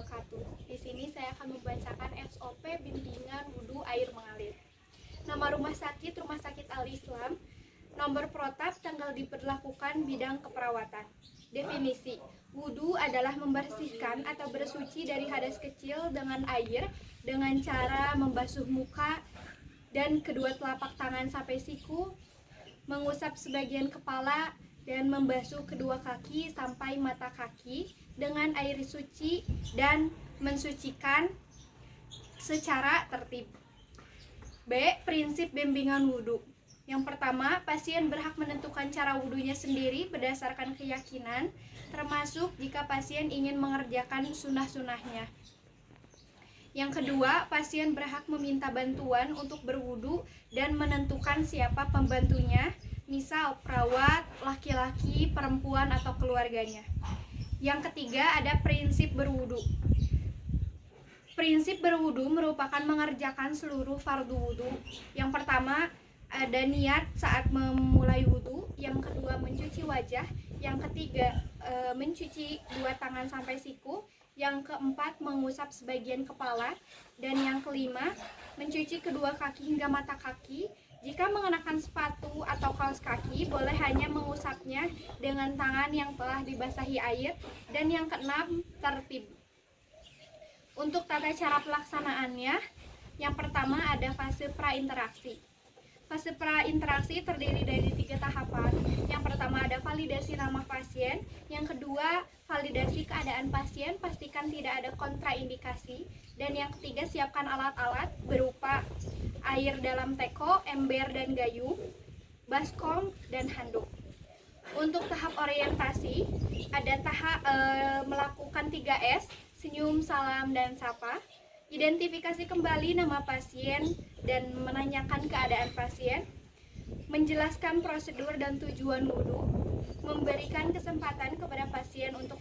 wabarakatuh. Di sini saya akan membacakan SOP bimbingan wudhu air mengalir. Nama rumah sakit Al-Islam, nomor protap, tanggal diberlakukan, bidang keperawatan. Definisi, wudhu adalah membersihkan atau bersuci dari hadas kecil dengan air dengan cara membasuh muka dan kedua telapak tangan sampai siku, mengusap sebagian kepala, dan membasuh kedua kaki sampai mata kaki dengan air suci dan mensucikan secara tertib. B. Prinsip bimbingan wudhu. Yang pertama, pasien berhak menentukan cara wudhunya sendiri berdasarkan keyakinan, termasuk jika pasien ingin mengerjakan sunnah-sunnahnya. Yang kedua, pasien berhak meminta bantuan untuk berwudhu dan menentukan siapa pembantunya, misal perawat, laki-laki, perempuan, atau keluarganya. Yang ketiga, ada prinsip berwudhu. Prinsip berwudhu merupakan mengerjakan seluruh fardu wudhu. Yang pertama, ada niat saat memulai wudhu. Yang kedua, mencuci wajah. Yang ketiga, mencuci dua tangan sampai siku. Yang keempat, mengusap sebagian kepala. Dan yang kelima, mencuci kedua kaki hingga mata kaki. Jika mengenakan sepatu atau kaos kaki, boleh hanya mengusapnya dengan tangan yang telah dibasahi air. Dan yang keenam, tertib. Untuk tata cara pelaksanaannya, yang pertama ada fase prainteraksi. Fase prainteraksi terdiri dari 3 tahapan. Yang pertama ada validasi nama pasien. Yang kedua, validasi keadaan pasien, pastikan tidak ada kontraindikasi. Dan yang ketiga, siapkan alat-alat berupa air dalam teko, ember dan gayung, baskom, dan handuk. Untuk tahap orientasi, ada tahap melakukan 3S, senyum, salam, dan sapa. Identifikasi kembali nama pasien dan menanyakan keadaan pasien, menjelaskan prosedur dan tujuan wudhu, memberikan kesempatan kepada pasien untuk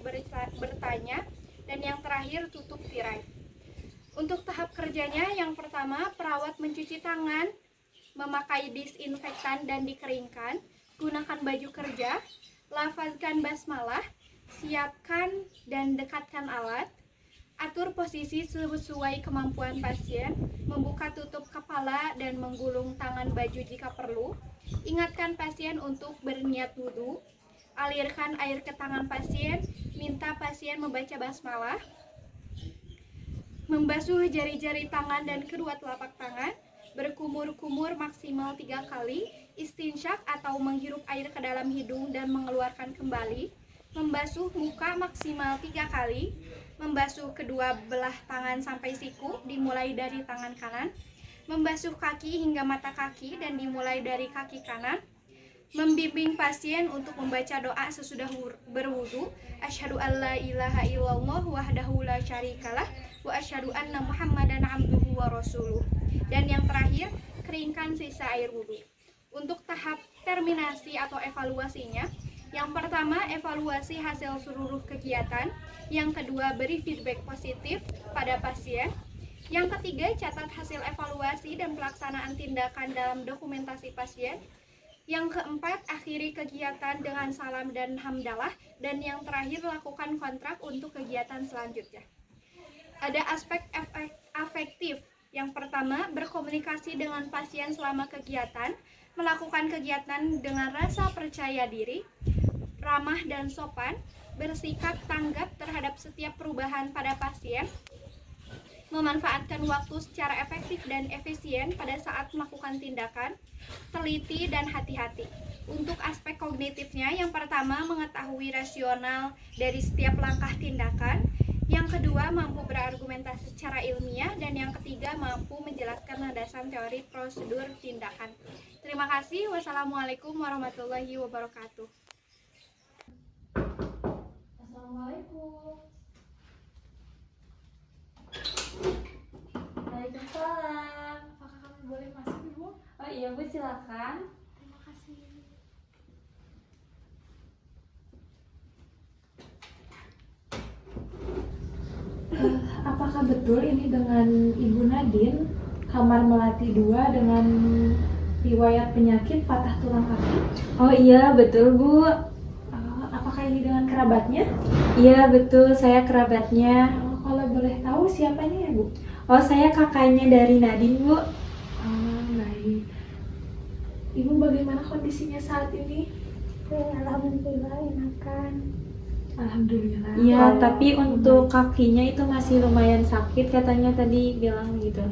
bertanya, dan yang terakhir tutup tirai. Untuk tahap kerjanya, yang pertama, perawat mencuci tangan, memakai disinfektan dan dikeringkan, gunakan baju kerja, lafazkan basmalah, siapkan dan dekatkan alat, atur posisi sesuai kemampuan pasien, membuka tutup kepala dan menggulung tangan baju jika perlu, ingatkan pasien untuk berniat wudhu, alirkan air ke tangan pasien, minta pasien membaca basmalah, membasuh jari-jari tangan dan kedua telapak tangan, berkumur-kumur maksimal 3 kali, istinsyak atau menghirup air ke dalam hidung dan mengeluarkan kembali, membasuh muka maksimal 3 kali, membasuh kedua belah tangan sampai siku dimulai dari tangan kanan, membasuh kaki hingga mata kaki dan dimulai dari kaki kanan, membimbing pasien untuk membaca doa sesudah berwudu, asyhadu alla ilaha illallah wahdahu la syarikalah wa asyhadu anna muhammadan abduhu wa rasuluh. Dan yang terakhir, keringkan sisa air wudu. Untuk tahap terminasi atau evaluasinya, yang pertama, evaluasi hasil seluruh kegiatan. Yang kedua, beri feedback positif pada pasien. Yang ketiga, catat hasil evaluasi dan pelaksanaan tindakan dalam dokumentasi pasien. Yang keempat, akhiri kegiatan dengan salam dan hamdalah. Dan yang terakhir, lakukan kontrak untuk kegiatan selanjutnya. Ada aspek afektif. Yang pertama, berkomunikasi dengan pasien selama kegiatan, melakukan kegiatan dengan rasa percaya diri, ramah dan sopan, bersikap tanggap terhadap setiap perubahan pada pasien, memanfaatkan waktu secara efektif dan efisien pada saat melakukan tindakan, teliti dan hati-hati. Untuk aspek kognitifnya, yang pertama, mengetahui rasional dari setiap langkah tindakan, yang kedua, mampu berargumentasi secara ilmiah, dan yang ketiga, mampu menjelaskan landasan teori prosedur tindakan. Terima kasih. Wassalamualaikum warahmatullahi wabarakatuh. Assalamualaikum. Waalaikumsalam. Apakah kami boleh masuk, Ibu? Oh iya Bu, silakan. Terima kasih. Apakah betul ini dengan Ibu Nadine, kamar melati 2 dengan riwayat penyakit patah tulang kaki? Oh iya, betul Bu. Apakah ini dengan kerabatnya? Iya betul, saya kerabatnya. Kalau boleh Ibu siapanya ya, Bu? Oh, saya kakaknya dari Nadine, Bu. Baik. Ibu bagaimana kondisinya saat ini? Alhamdulillah enakan. Alhamdulillah. Iya, Kalau tapi untuk kakinya itu masih lumayan sakit katanya tadi bilang gitu.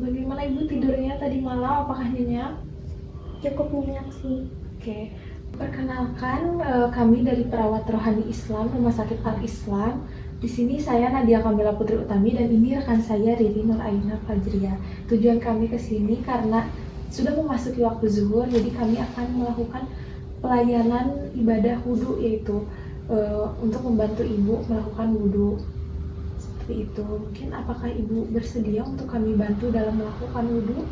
bagaimana Ibu tidurnya tadi malam? Apakah nyenyak? Cukup nyenyak sih. Oke. Perkenalkan, kami dari Perawat Rohani Islam Rumah Sakit Al Islam. Di sini saya Nadia Kamila Putri Utami dan ini rekan saya Riri Nur Aina Fajriya. Tujuan kami ke sini karena sudah memasuki waktu zuhur, jadi kami akan melakukan pelayanan ibadah wudhu, yaitu untuk membantu Ibu melakukan wudhu. Seperti itu. Mungkin apakah Ibu bersedia untuk kami bantu dalam melakukan wudhu?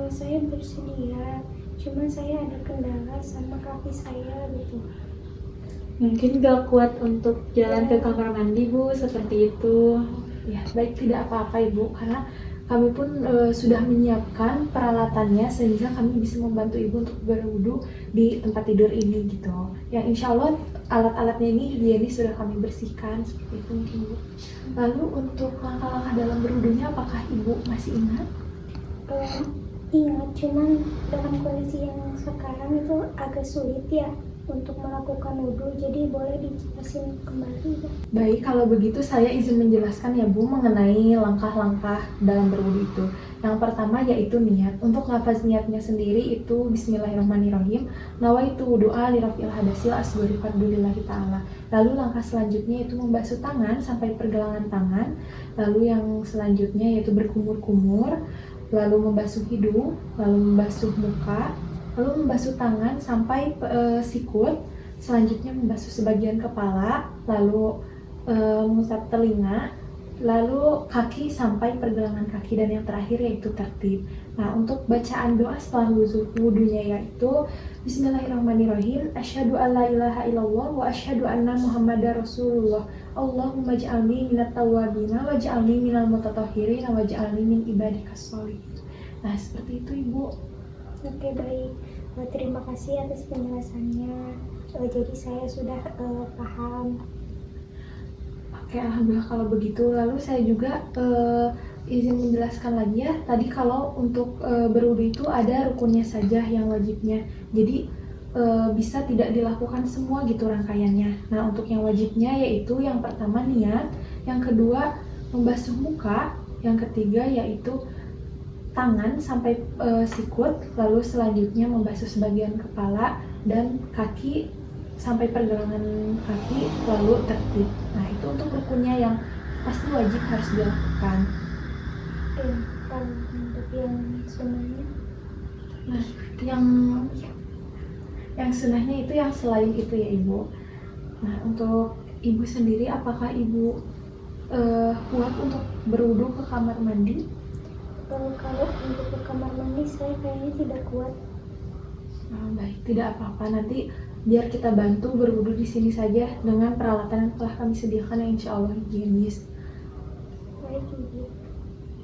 Saya bersedia, cuman saya ada kendala sama kaki saya gitu. Mungkin gak kuat untuk jalan ke kamar mandi, Bu, seperti itu. Ya, baik, tidak apa-apa Ibu, karena kami pun sudah menyiapkan peralatannya sehingga kami bisa membantu Ibu untuk berwudu di tempat tidur ini gitu. Yang insya Allah alat-alatnya ini higienis sudah kami bersihkan seperti itu mungkin Bu. Lalu untuk langkah-langkah dalam berwudunya apakah Ibu masih ingat? Ingat, cuman dalam kondisi yang sekarang itu agak sulit ya untuk melakukan wudhu, jadi boleh dijelasin kembali ya? Baik, kalau begitu saya izin menjelaskan ya Bu mengenai langkah-langkah dalam berwudu itu. Yang pertama yaitu niat. Untuk lafaz niatnya sendiri itu Bismillahirrahmanirrahim. Nawaitu wudu'a li raf'il hadasil asghari fardhulillahi ta'ala. Lalu langkah selanjutnya yaitu membasuh tangan sampai pergelangan tangan. Lalu yang selanjutnya yaitu berkumur-kumur. Lalu membasuh hidung, lalu membasuh muka, lalu membasuh tangan sampai sikut, selanjutnya membasuh sebagian kepala, lalu mengusap telinga, lalu kaki sampai pergelangan kaki, dan yang terakhir yaitu tertib. Nah, untuk bacaan doa setelah wudunya yaitu Bismillahirrahmanirrahim. Asyhadu alla ilaha illallah wa asyhadu anna Muhammadar Rasulullah. Allahumma ij'alni minat tawwabina waj'alni minal mutatahhirin waj'alni min ibadikas sholihin. Nah, seperti itu Ibu. Oke, baik. Terima kasih atas penjelasannya. Jadi saya sudah paham. Oke, alhamdulillah kalau begitu. Lalu saya juga izin menjelaskan lagi ya. Tadi kalau untuk berwudu itu ada rukunnya saja yang wajibnya. Jadi bisa tidak dilakukan semua gitu rangkaiannya. Nah, untuk yang wajibnya yaitu yang pertama niat, yang kedua membasuh muka, yang ketiga yaitu tangan sampai sikut, lalu selanjutnya membasuh sebagian kepala dan kaki sampai pergelangan kaki, lalu tertib. Nah, itu untuk rukunnya yang pasti wajib harus dilakukan. Kalau untuk yang sunnahnya? Nah, yang sunnahnya itu yang selain itu ya Ibu. Nah, untuk Ibu sendiri apakah Ibu kuat untuk berwudu ke kamar mandi? Kalau untuk ke kamar mandi saya kayaknya tidak kuat. Baik, tidak apa-apa. Nanti biar kita bantu berwudu di sini saja dengan peralatan yang telah kami sediakan yang insya Allah higienis. Baik, Ibu.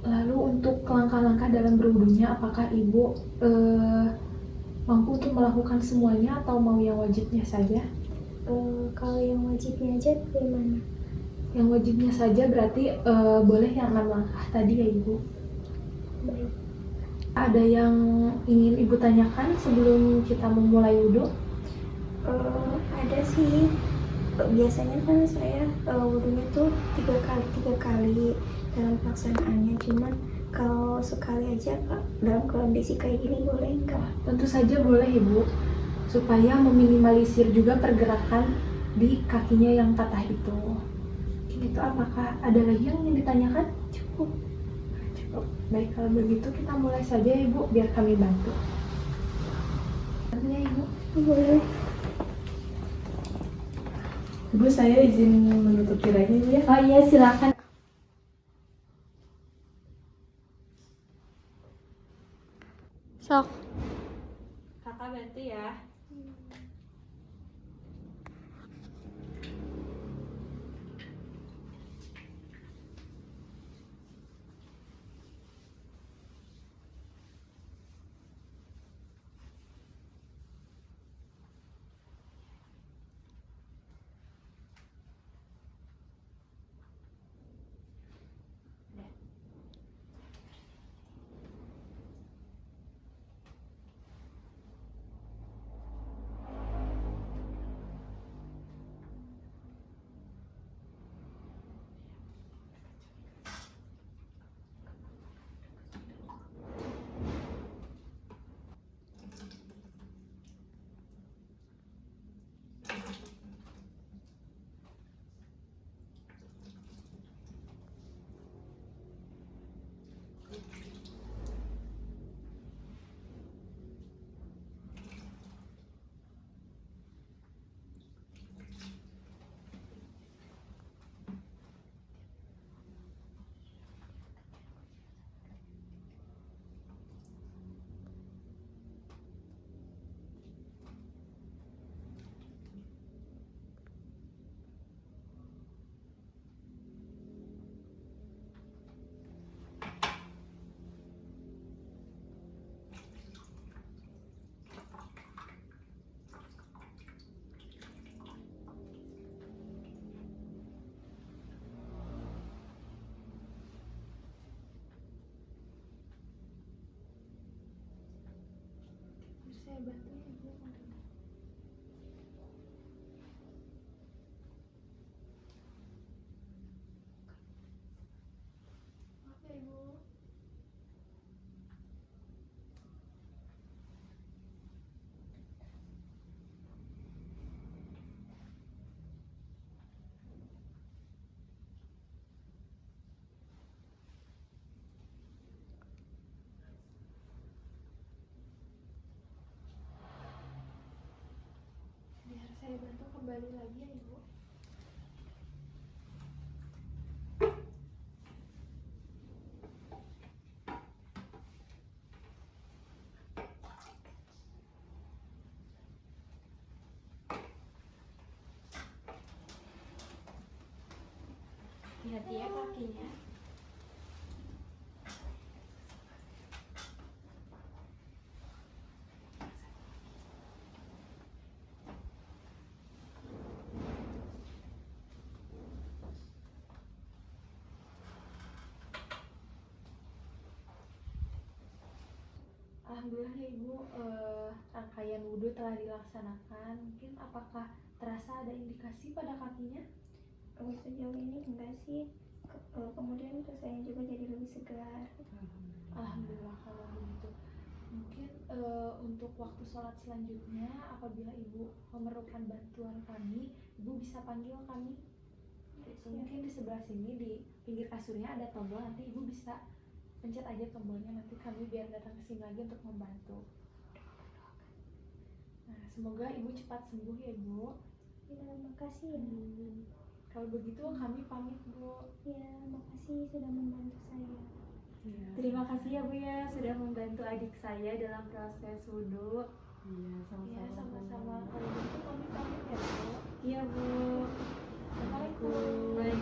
Lalu untuk langkah-langkah dalam berwudunya, apakah Ibu mampu untuk melakukan semuanya atau mau yang wajibnya saja? Kalau yang wajibnya aja bagaimana? Yang wajibnya saja berarti boleh yang 6 langkah tadi ya Ibu. Baik. Ada yang ingin Ibu tanyakan sebelum kita memulai wudhu? Ada sih. Biasanya kan saya wudhunya tuh 3 kali dalam pelaksanaannya. Cuman kalau sekali aja Kak, dalam kondisi kayak gini boleh nggak? Tentu saja boleh Ibu, supaya meminimalisir juga pergerakan di kakinya yang patah itu. Itu apakah ada lagi yang ingin ditanyakan? Cukup. Baik, kalau begitu kita mulai saja Ibu, biar kami bantu. Ya Ibu. Boleh. Ibu, saya izin menutup tirainya ya. Oh iya, silakan. Sok. Kakak bantu ya. saya bantu ya Bu. Maaf ya Ibu. Biar saya bantu kembali lagi ya Ibu. Hati-hati ya kakinya. Alhamdulillah ya Ibu, rangkaian wudhu telah dilaksanakan. Mungkin apakah terasa ada indikasi pada kakinya? Sejauh ini enggak sih. Kemudian saya juga jadi lebih segar. Alhamdulillah kalau begitu. Mungkin untuk waktu sholat selanjutnya, apabila Ibu memerlukan bantuan kami, Ibu bisa panggil kami. Mungkin di sebelah sini di pinggir kasurnya ada tombol, nanti Ibu bisa pencet aja tombolnya, nanti kami biar datang ke sini lagi untuk membantu. Nah, semoga Ibu cepat sembuh ya Bu. Ya, makasih ya. Kalau begitu kami pamit Bu. Ya, makasih sudah membantu saya. Terima kasih ya Bu ya sudah membantu adik saya dalam proses wudhu. Ya, sama-sama. Kalau begitu kami pamit ya Bu. Iya Bu. Assalamualaikum. Waalaikumsalam.